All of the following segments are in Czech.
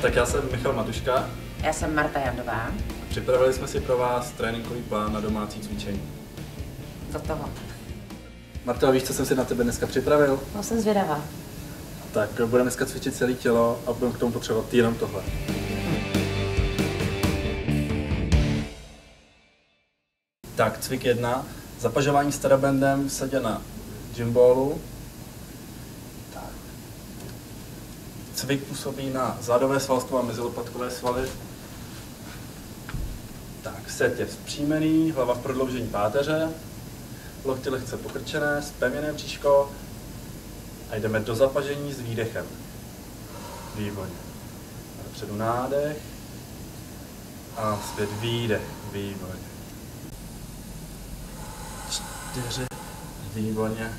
Tak já jsem Michal Matuška. Já jsem Marta Jandová. Připravili jsme si pro vás tréninkový plán na domácí cvičení. Do toho. Marta, víš, co jsem si na tebe dneska připravil? No, jsem zvědavá. Tak budeme dneska cvičit celé tělo a budeme k tomu potřebovat jenom tohle. Tak, cvik 1. Zapažování s terabandem v sedě na gymballu. Tak. Cvik působí na zádové svalstvo a mezilopatkové svaly. Tak, set je vzpřímený, hlava v prodloužení páteře, lokty lehce pokrčené, zpevněné bříško a jdeme do zapažení s výdechem. Výborně. A dopředu nádech a zpět výdech. Výborně. 4. Výborně.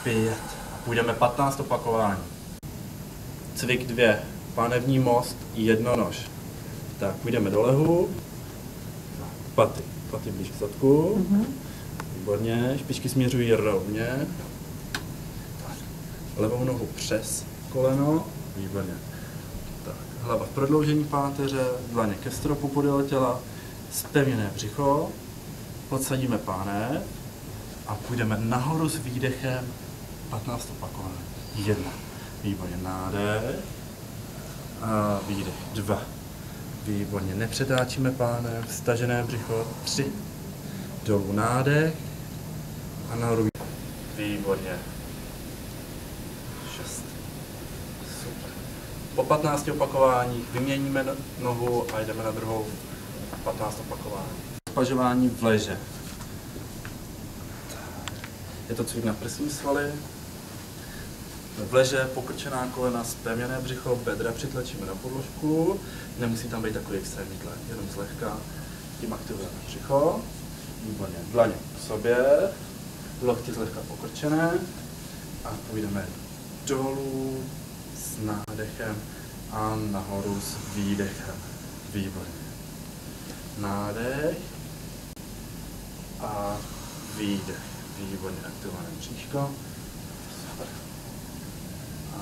5. A půjdeme 15 opakování. Cvik 2. Pánevní most, jednonož. Tak, půjdeme do lehu. Paty blíž k zadku. Výborně, špičky směřují rovně. Tak. Levou nohu přes koleno. Výborně. Tak. Hlava v prodloužení páteře, dlaně ke stropu podél těla, zpevněné břicho. Podsadíme pánev a půjdeme nahoru s výdechem 15 opakování. 1. Výborně, nádech a výdech. 2. Výborně, nepřetáčíme pánev, stažené břicho. 3. Dolů nádech a nahoru. Výborně. 6. Super. Po 15 opakováních vyměníme nohu a jdeme na druhou 15 opakování. Spažování v leže. Je to cvik na prsní svaly. V leže pokrčená kolena, zpevněné břicho, bedra přitlačíme na podložku. Nemusí tam být takový extrémní tlak, jenom zlehka. Tím aktivujeme břicho. Výborně. Dlaně k sobě, lokty zlehka pokrčené a půjdeme dolů s nádechem a nahoru s výdechem. Výborně. Nádech a výdech. Výborně aktivované bříško. Super. A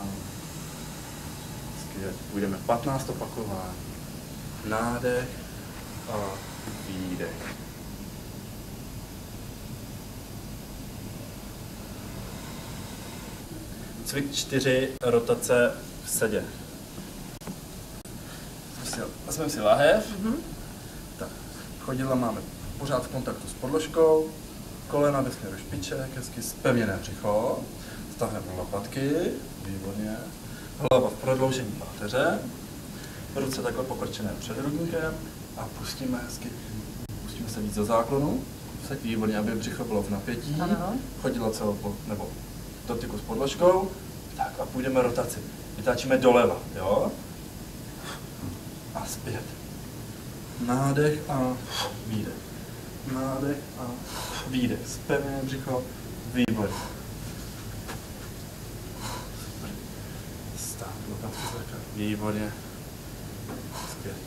skvěle. Půjdeme 15 opakování. Nádech a výdech. Cvik 4. Rotace v sedě. Vezmeme si lahev. Tak. Chodidla máme pořád v kontaktu s podložkou. Kolena ve směru špiček, hezky zpevněné břicho. Stáhneme lopatky. Výborně. Hlava v prodloužení páteře. Ruce takhle pokrčené před hrudníkem a pustíme se víc do záklonu. Vsaď výborně, aby břicho bylo v napětí. Ano. Chodidla celou nebo dotyku s podložkou. Tak a půjdeme rotaci. Vytáčíme doleva, jo? A zpět. Nádech a výdech. Nádech a výdech. Zpevněné břicho. Výborně. Super. Stáv, lopatky zlehka. Výborně. Skvělý.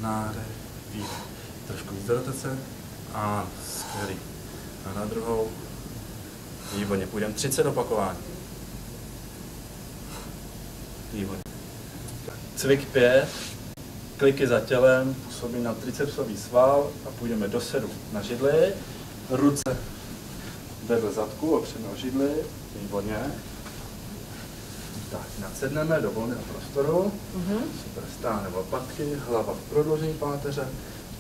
Nádech, výdech. Trošku víc do rotace. A skvělý. A na druhou. Výborně. Půjdeme 30 opakování. Výborně. Cvik 5. Kliky za tělem, působí na tricepsový sval a půjdeme do sedu na židli. Ruce vedle zadku, opřeme o židli. Výborně. Tak, nasedneme do volného prostoru. Super, stáhneme lopatky, hlava v prodloužení páteře.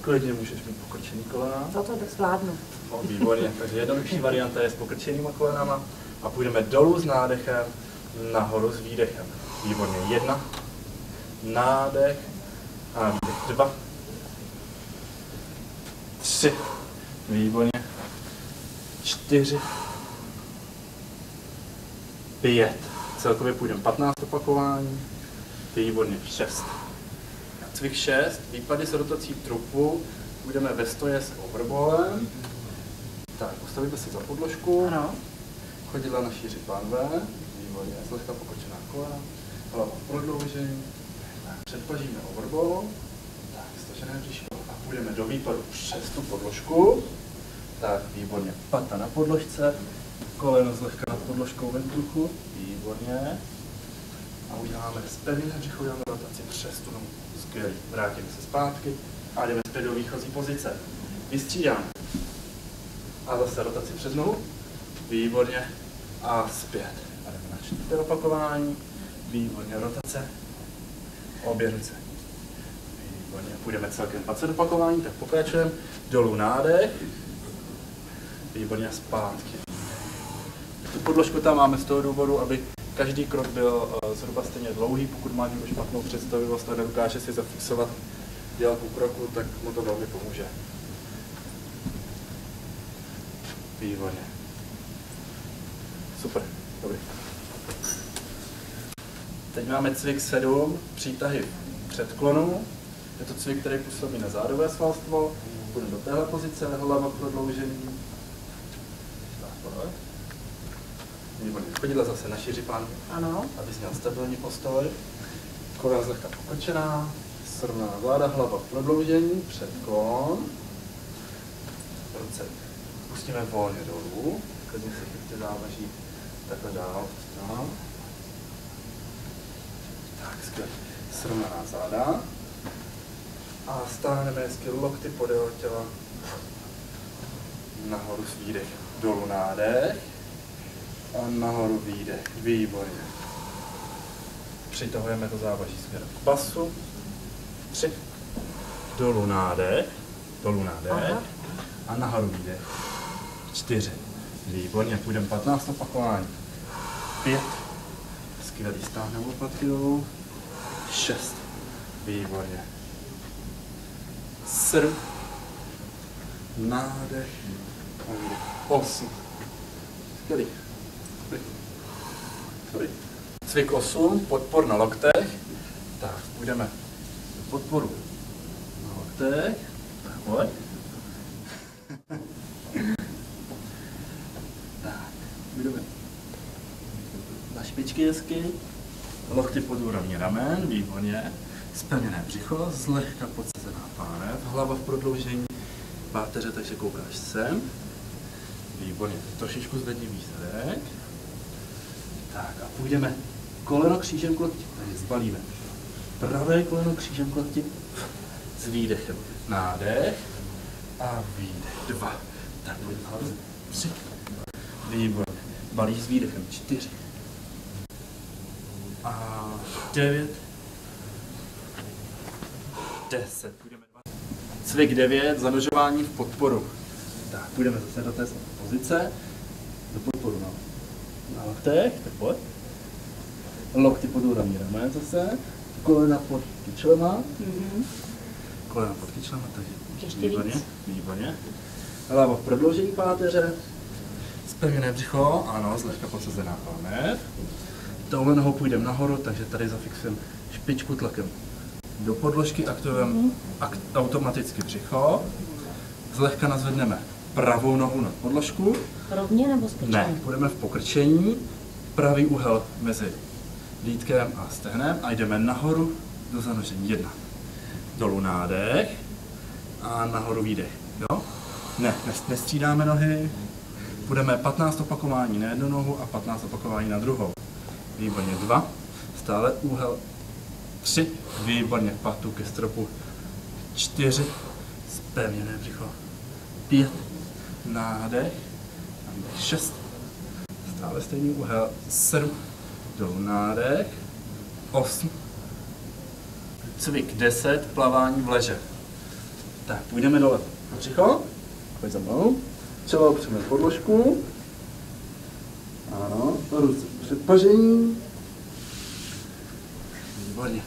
Klidně můžeš mít pokrčený kolena. To tak zvládnu. Výborně, takže jednodušší varianta je s pokrčenýma kolenama. A půjdeme dolů s nádechem, nahoru s výdechem. Výborně, 1. Nádech. A výdech. 2. 3. Výborně. 4. 5. Celkově půjdeme 15 opakování. Výborně. 6. Cvik 6. Výpady s rotací trupu. Půjdeme ve stoje s overballem. Tak, postavíme se za podložku. Ano. Chodidla na šíři pánve. Výborně. Zlehka pokrčená kolena. Hlava v prodloužení. Předpažíme overball. Tak, stažené bříško. A půjdeme do výpadu přes tu podložku. Tak, výborně. Pata na podložce. Koleno zlehka nad podložkou ve vzduchu. Výborně. A uděláme zpevněné břicho, uděláme rotaci přes tu nohu. Skvělý. Vrátíme se zpátky a jdeme zpět do výchozí pozice. Vystřídáme. A zase rotaci přes nohu. Výborně. A zpět. A jdeme na 4. opakování. Výborně. Rotace. Obě ruce. Výborně. Půjdeme celkem 20 opakování, tak pokračujeme. Dolů nádech. Výborně. Zpátky. Tu podložku tam máme z toho důvodu, aby každý krok byl zhruba stejně dlouhý. Pokud má někdo špatnou představivost a nedokáže si zafixovat délku kroku, tak mu to velmi pomůže. Výborně. Super, dobrý. Teď máme cvik 7, přítahy v předklonu. Je to cvik, který působí na zádové svalstvo. Půjdeme do téhle pozice, hlava prodloužení. Výborně. Chodidla zase na šíři pánky. Ano. Abys měl stabilní postoj. Kolena zlehka pokrčená. Srovnaná záda, hlava v prodloužení, předklon. Ruce pustíme volně dolů. Klidně se chyťte závaží takhle dál. Tak, skvěle. Srovnaná záda. A stáhneme hezky lokty podél těla. Nahoru s výdechem. Dolů nádech. A nahoru výdech. Výborně. Přitahujeme to závaží směrem k pasu. 3. Dolů nádech. Dolů nádech. Aha. A nahoru výdech. 4. Výborně. Půjdeme 15 opakování. 5. Skvělý. Stáhneme lopatky dolů. 6. Výborně. 7. Nádech. 8. Skvělý. Dobrý. Cvik 8, podpor na loktech. Tak, půjdeme do podporu na loktech. Tak, pojď. Tak, půjdeme na špičky hezky. Lokty pod úrovní ramen, výborně. Zpevněné břicho, zlehka podsazená pánev, hlava v prodloužení páteře, takže koukáš sem. Výborně, trošičku zvedni výsadek. Tak a půjdeme koleno křížem k lokti, takže zbalíme. Pravé koleno křížem k lokti s výdechem. Nádech a výdech. 2. Tak pojď nahoru. 3. Výborně. Balíš s výdechem. 4. A 9. 10. Půjdeme 2. Cvik 9, zanožování v podporu. Tak, půjdeme zase do té pozice. Do podporu na loktech, tak pojď. Lokty pod úrovní ramen zase. Kolena pod kyčlema. Kolena pod kyčlema, takže výborně, výborně. Hlava v prodloužení páteře. Zpevněné břicho, ano, zlehka podsazená pánev. Touhle nohou půjdeme nahoru, takže tady zafixujeme špičku tlakem do podložky, aktivujeme automaticky břicho. Zlehka nazvedneme pravou nohu na podložku. Rovně nebo skrčeně? Ne, půjdeme v pokrčení, pravý úhel mezi lítkem a stehnem a jdeme nahoru do zanožení. 1. Dolů nádech a nahoru výdech. Jo? Ne, nestřídáme nohy. Budeme 15 opakování na jednu nohu a 15 opakování na druhou. Výborně. 2. Stále úhel. 3. Výborně. Patu ke stropu. 4. Zpevněné břicho. 5. Nádech. 6. Stále stejný úhel. 7. Dolů nádech. 8. Cvik 10. Plavání v leže. Tak, půjdeme dole. Břicho. Pojď za mnou. Čelo opřeme podložku. Ano, ruce před pažení. Výborně.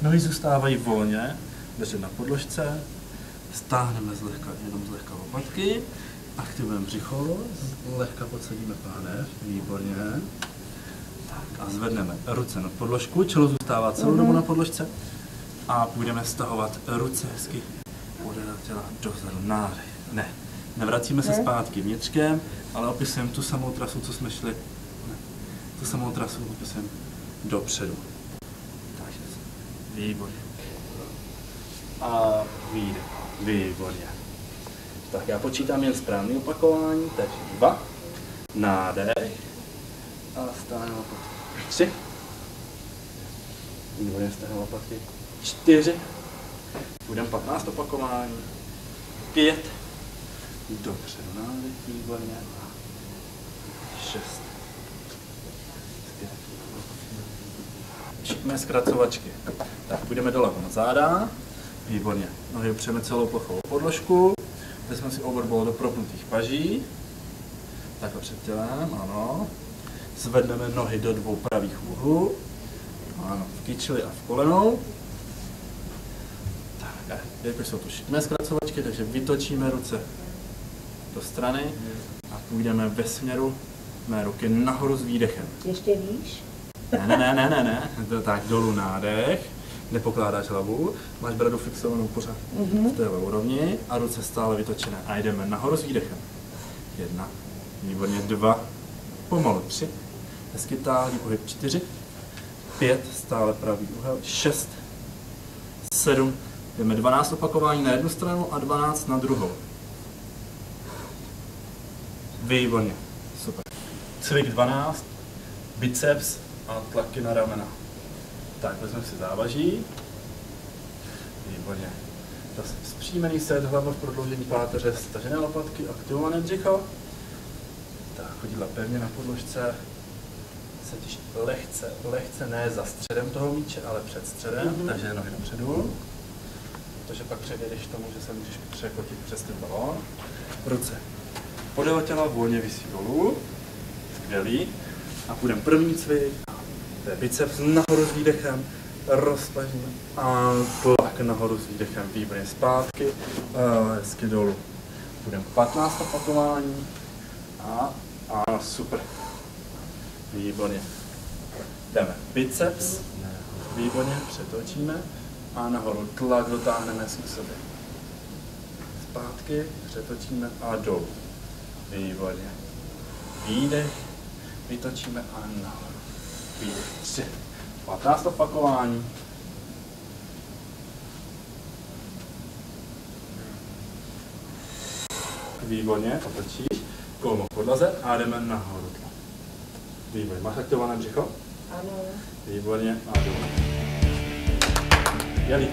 Nohy zůstávají volně, držet na podložce. Stáhneme jenom zlehka lopatky. Aktivujeme břicho, lehka podsadíme pánev. Výborně. Tak a zvedneme ruce na podložku, čelo zůstává celou dobu na podložce. A půjdeme stahovat ruce hezky podél těla dozadu. Nádech. Ne. Nevracíme se zpátky vnitřkem, ale opisujeme tu samou trasu, co jsme šli. Ne. Tu samou trasu opisujeme dopředu. Takže výborně. A výdech. Výborně. Tak já počítám jen správné opakování, takže 2. Nádech. A stáhneme pod 3. Výborně, stehna lopatky. 4. Půjdeme 15 opakování. 5. Dopředu nádech, výborně. 6. Šikmé zkracovačky. Tak půjdeme dole na záda. Výborně. Nohy opřeme celou plochou podložku. Vezmeme si overball do propnutých paží. Takhle před tělem, ano. Zvedneme nohy do 2 pravých úhlů. Ano, v kyčli a v kolenou. Tak, jako jsou tu šikmé zkracovačky, takže vytočíme ruce do strany a půjdeme ve směru mé ruky nahoru s výdechem. Ještě výš? Ne. Tak dolů nádech, nepokládáš hlavu, máš bradu fixovanou pořád v téhle úrovni a ruce stále vytočené. A jdeme nahoru s výdechem. 1, výborně 2, pomalu 3, hezky táhlý pohyb 4, 5, stále pravý úhel, 6, 7, jdeme 12 opakování na jednu stranu a 12 na druhou. Výborně, super. Cvik 12, biceps a tlaky na ramena. Tak, vezmeme si závaží. Výborně. Zase vzpřímený set, hlava v prodloužení páteře, stažené lopatky, aktivované břicho. Tak, chodidla pevně na podložce. Sedíš lehce ne za středem toho míče, ale před středem, takže nohy dopředu. Protože pak předjedeš tomu, že se můžeš překotit přes ten balón. Ruce podél těla volně visí dolů. Skvělý. A půjdeme první cvik. To je biceps nahoru s výdechem, rozpažíme a tlak nahoru s výdechem, výborně zpátky, hezky dolů. Půjdeme 15 opakování a super, výborně. Jdeme biceps, výborně, přetočíme a nahoru tlak dotáhneme z sebe. Zpátky, přetočíme a dolů, výborně. Výdech, vytočíme a nahoru. 3, 15 opakování. Výborně, otočíš, kolmo v podlaze a jdeme nahoru. Výborně, máš aktivované břicho? Ano. Výborně a dolů. Jeli.